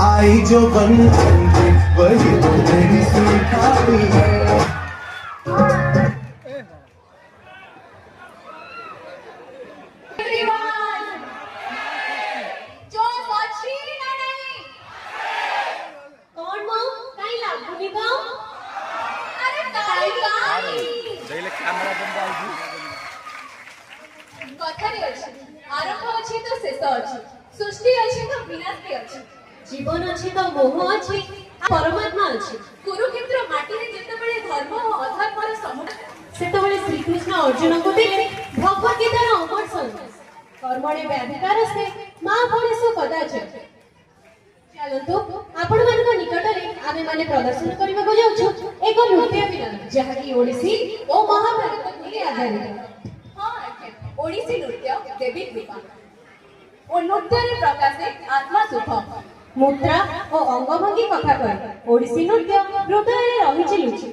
आई जो बन के वही तो मेरी सिखाई है। सृष्टि अच्छी तो विनाश भी अच्छी जीवन अच्छी तो मोह अच्छी परमात्मा अच्छी कुरुक्षेत्र माटी रे जेतेबेले धर्म और अधर्मर समुद्र सेतेबेले श्री कृष्ण अर्जुन को देले भगवत गीतार अमर संदेश कर्मणे व्याधिकारस्ते मा फलेषु कदाचित्। चलतो आपण मानक निकटरे आमे माने प्रदर्शन करबा को जाउछु एक नृत्य विधान जहा कि ओडिसी ओ महाभारत पर आधारित। हां ओडिसी नृत्य देवी कृपा और नृत्य प्रकाशे आत्मा सुख मुद्रा और अंगभंगी कथा कहे ओडिसी नृत्य हृदय रही लुचि।